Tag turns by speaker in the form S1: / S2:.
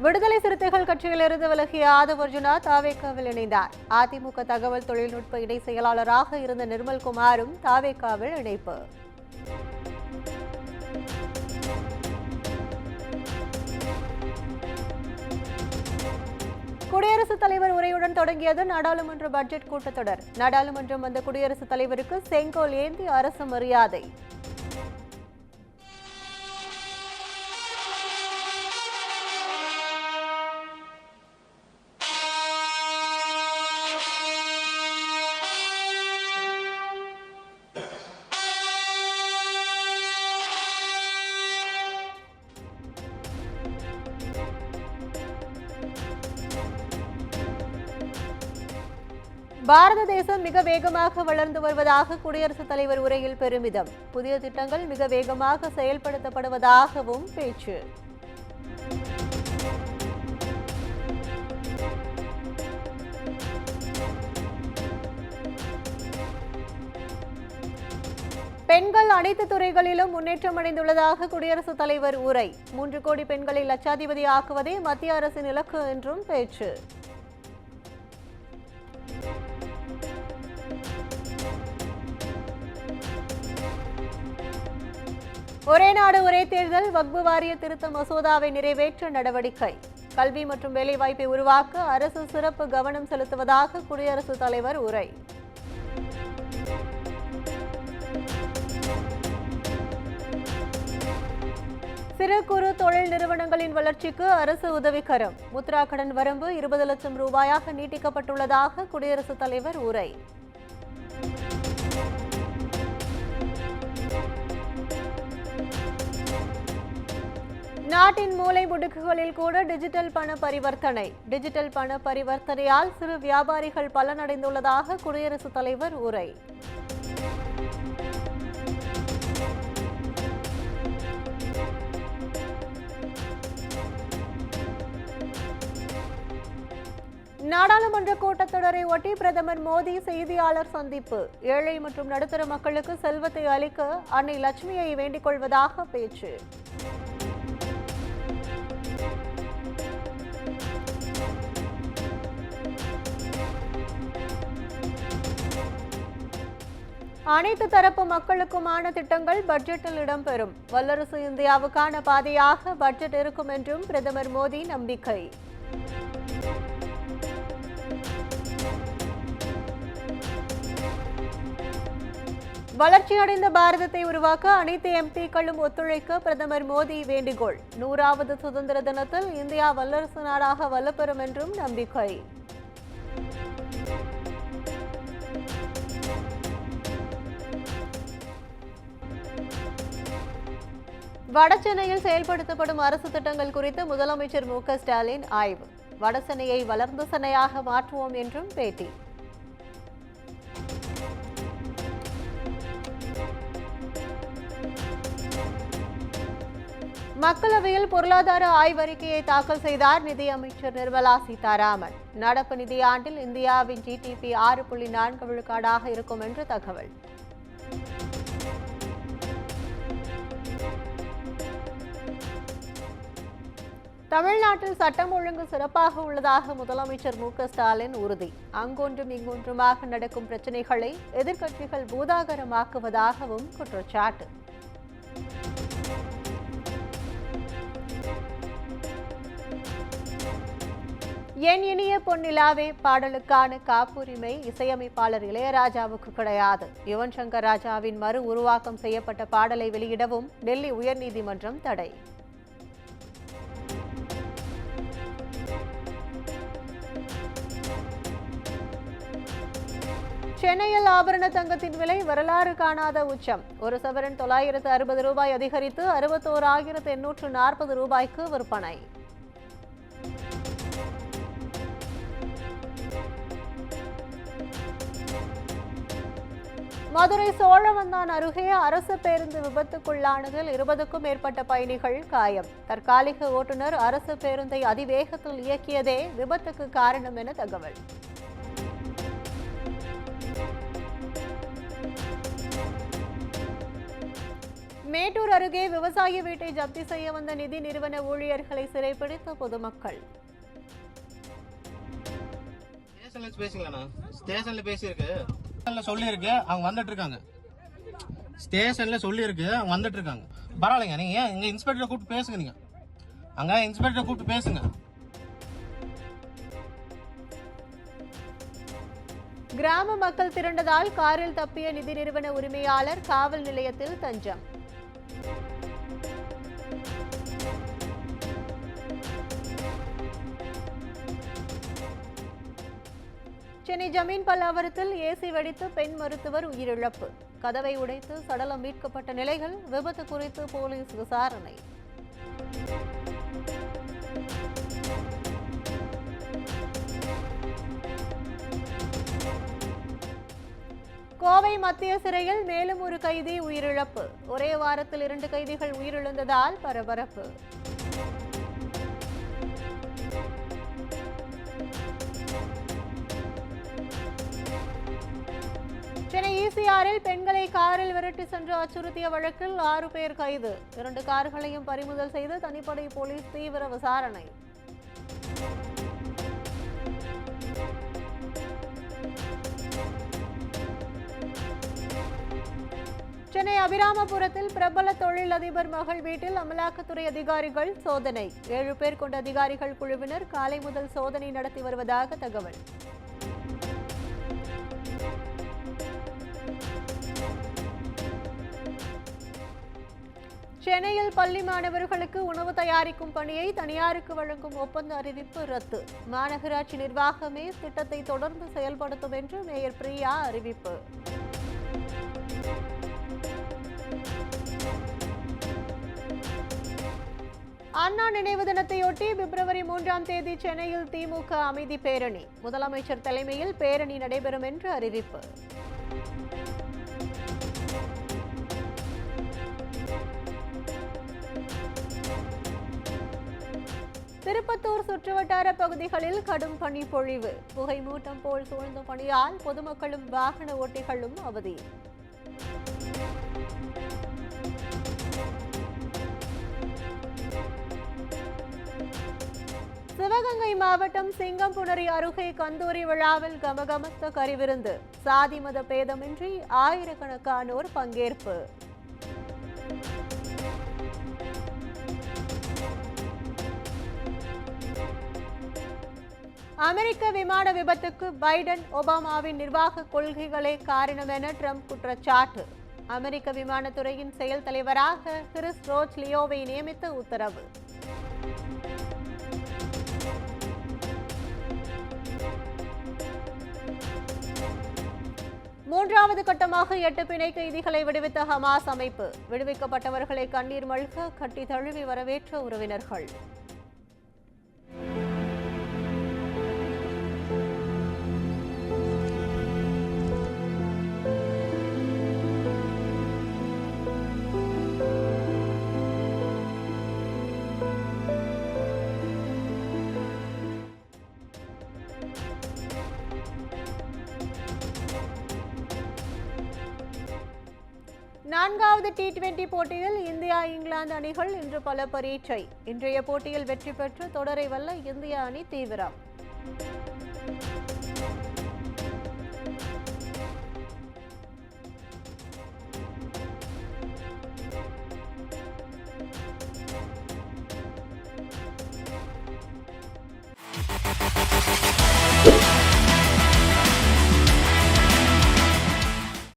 S1: விடுதலை சிறுத்தைகள் கட்சியிலிருந்து விலகிய ஆதவ் அர்ஜுனா தாவேகாவில் இணைந்தார். அதிமுக தகவல் தொழில்நுட்ப இணை செயலாளராக இருந்த நிர்மல்குமாரும் தாவேகாவில் இணைப்பு. குடியரசுத் தலைவர் உரையுடன் தொடங்கியது நாடாளுமன்ற பட்ஜெட் கூட்டத்தொடர். நாடாளுமன்றம் வந்த குடியரசுத் தலைவருக்கு செங்கோல் ஏந்தி அரசு மரியாதை. பாரத தேசம் மிக வேகமாக வளர்ந்து வருவதாக குடியரசுத் தலைவர் உரையில் பெருமிதம். புதிய திட்டங்கள் மிக வேகமாக செயல்படுத்தப்படுவதாகவும் பேச்சு. பெண்கள் அனைத்து துறைகளிலும் முன்னேற்றம் அடைந்துள்ளதாக குடியரசுத் தலைவர் உரை. 3 கோடி பெண்களை லட்சாதிபதி ஆக்குவதே மத்திய அரசின் இலக்கு என்றும் பேச்சு. ஒரே நாடு ஒரே தேர்தல் வக்பு வாரிய திருத்த மசோதாவை நிறைவேற்ற நடவடிக்கை. கல்வி மற்றும் வேலைவாய்ப்பை உருவாக்க அரசு சிறப்பு கவனம் செலுத்துவதாக குடியரசுத் தலைவர் உரை. சிறு குறு தொழில் நிறுவனங்களின் வளர்ச்சிக்கு அரசு உதவிக்கரம். முத்ரா கடன் வரம்பு 20 லட்சம் ரூபாயாக நீட்டிக்கப்பட்டுள்ளதாக குடியரசுத் தலைவர் உரை. நாட்டின் மூலை முடுக்குகளில் கூட டிஜிட்டல் பண பரிவர்த்தனை. டிஜிட்டல் பண பரிவர்த்தனையால் சிறு வியாபாரிகள் பலனடைந்துள்ளதாக குடியரசுத் தலைவர் உரை. நாடாளுமன்ற கூட்டத்தொடரை ஒட்டி பிரதமர் மோடி செய்தியாளர் சந்திப்பு. ஏழை மற்றும் நடுத்தர மக்களுக்கு செல்வத்தை அளிக்க அன்னை லட்சுமியை வேண்டிக் கொள்வதாக பேச்சு. அனைத்து தரப்பு மக்களுக்குமான திட்டங்கள் பட்ஜெட்டில் இடம்பெறும். வல்லரசு இந்தியாவுக்கான பாதையாக பட்ஜெட் இருக்கும் என்றும் பிரதமர் மோடி நம்பிக்கை. வளர்ச்சியடைந்த பாரதத்தை உருவாக்க அனைத்து எம்பிக்களும் ஒத்துழைக்க பிரதமர் மோடி வேண்டுகோள். 100வது சுதந்திர தினத்தில் இந்தியா வல்லரசு நாடாக வலுப்பெறும் என்றும் நம்பிக்கை. வடசென்னையில் செயல்படுத்தப்படும் அரசு திட்டங்கள் குறித்து முதலமைச்சர் மு.க. ஸ்டாலின் ஆய்வு. வடசென்னையை வளர்ந்த சென்னையாக மாற்றுவோம் என்றும் பேட்டி. மக்களவையில் பொருளாதார ஆய்வறிக்கையை தாக்கல் செய்தார் நிதியமைச்சர் நிர்மலா சீதாராமன். நடப்பு நிதியாண்டில் இந்தியாவின் ஜிடிபி 6.4 விழுக்காடாக இருக்கும் என்று தகவல். தமிழ்நாட்டில் சட்டம் ஒழுங்கு சிறப்பாக உள்ளதாக முதலமைச்சர் மு.க. ஸ்டாலின் உறுதி. அங்கொன்றும் இங்கொன்றுமாக நடக்கும் பிரச்சினைகளை எதிர்க்கட்சிகள் பூதாகரமாக்குவதாகவும் குற்றச்சாட்டு. என் இனிய பொன்னிலாவே பாடலுக்கான காப்புரிமை இசையமைப்பாளர் இளையராஜாவுக்கு கிடையாது. யுவன் சங்கர் ராஜாவின் மறு உருவாக்கம் செய்யப்பட்ட பாடலை வெளியிடவும் டெல்லி உயர்நீதிமன்றம் தடை. சென்னையில் ஆபரண தங்கத்தின் விலை வரலாறு காணாத உச்சம். ஒரு சவரன் 960 ரூபாய் அதிகரித்து 61,840 ரூபாய்க்கு விற்பனை. மதுரை சோழவந்தான் அருகே அரசு பேருந்து விபத்துக்குள்ளானதில் 20க்கும் மேற்பட்ட பயணிகள் காயம். தற்காலிக ஓட்டுநர் அரசு பேருந்தை அதிவேகத்தில் இயக்கியதே விபத்துக்கு காரணம் என தகவல். மேட்டூர் அருகே விவசாய வீட்டை ஜப்தி செய்ய வந்த நிதி நிறுவன ஊழியர்களை சிறைப்பிடித்த பொதுமக்கள்.
S2: ஸ்டேஷன்ல பேசியிருக்கு, சொல்லியிருக்கு, அவங்க வந்துட்டு இருக்காங்க. ஸ்டேஷன்ல சொல்லியிருக்கு, அவங்க வந்துட்டு இருக்காங்க. பரவாயில்லைங்க, நீங்க இங்க இன்ஸ்பெக்டரை கூப்பிட்டு பேசுங்க. நீங்க அங்க இன்ஸ்பெக்டரை கூப்பிட்டு பேசுங்க.
S1: கிராம மக்கள் திரண்டதால் காரில் தப்பிய நிதி நிறுவன உரிமையாளர் காவல் நிலையத்தில் தஞ்சம். சென்னை ஜமீன் பல்லாவரத்தில் ஏசி வெடித்து பெண் மருத்துவர் உயிரிழப்பு. கதவை உடைத்து சடலம் மீட்கப்பட்ட நிலையில் விபத்து குறித்து போலீஸ் விசாரணை. கோவை மத்திய சிறையில் மேலும் ஒரு கைதி உயிரிழப்பு. ஒரே வாரத்தில் 2 கைதிகள் உயிரிழந்ததால் பரபரப்பு. சென்னை ஈசிஆரில் பெண்களை காரில் விரட்டி சென்று அச்சுறுத்திய வழக்கில் 6 பேர் கைது. 2 கார்களையும் பறிமுதல் செய்து தனிப்படை போலீஸ் தீவிர விசாரணை. சென்னை அபிராமபுரத்தில் பிரபல தொழிலதிபர் மகள் வீட்டில் அமலாக்கத்துறை அதிகாரிகள் சோதனை. 7 பேர் கொண்ட அதிகாரிகள் குழுவினர் காலை முதல் சோதனை நடத்தி வருவதாக தகவல். சென்னையில் பள்ளி மாணவர்களுக்கு உணவு தயாரிக்கும் பணியை தனியாருக்கு வழங்கும் ஒப்பந்த அறிவிப்பு ரத்து. மாநகராட்சி நிர்வாகமே திட்டத்தை தொடர்ந்து செயல்படுத்தும் என்று மேயர் பிரியா அறிவிப்பு. அண்ணா நினைவு தினத்தையொட்டி பிப்ரவரி 3ஆம் தேதி சென்னையில் திமுக அமைதி பேரணி. முதலமைச்சர் தலைமையில் பேரணி நடைபெறும் என்று அறிவிப்பு. திருப்பத்தூர் சுற்றுவட்டார பகுதிகளில் கடும் பனிப்பொழிவு. புகை மூட்டம் போல் சூழ்ந்த பனியால் பொதுமக்களும் வாகன ஓட்டிகளும் அவதி. சிவகங்கை மாவட்டம் சிங்கம்புணரி அருகே கந்தூரி விழாவில் கமகமத்த கறிவிருந்து. சாதி மத பேதமின்றி ஆயிரக்கணக்கானோர் பங்கேற்பு. அமெரிக்க விமான விபத்துக்கு பைடன் ஒபாமாவின் நிர்வாக கொள்கைகளே காரணம் என ட்ரம்ப் குற்றச்சாட்டு. அமெரிக்க விமானத்துறையின் செயல் தலைவராக கிறிஸ் ரோச் லியோவை நியமித்து உத்தரவு. மூன்றாவது கட்டமாக 8 பிணை கைதிகளை விடுவித்த ஹமாஸ் அமைப்பு. விடுவிக்கப்பட்டவர்களை கண்ணீர் மல்க கட்டி தழுவி வரவேற்ற உறவினர்கள். நான்காவது T20 போட்டியில் இந்தியா இங்கிலாந்து அணிகள் இன்று பல பரீட்சை. இன்றைய போட்டியில் வெற்றி பெற்று தொடரை வெல்ல இந்திய அணி தீவிரம்.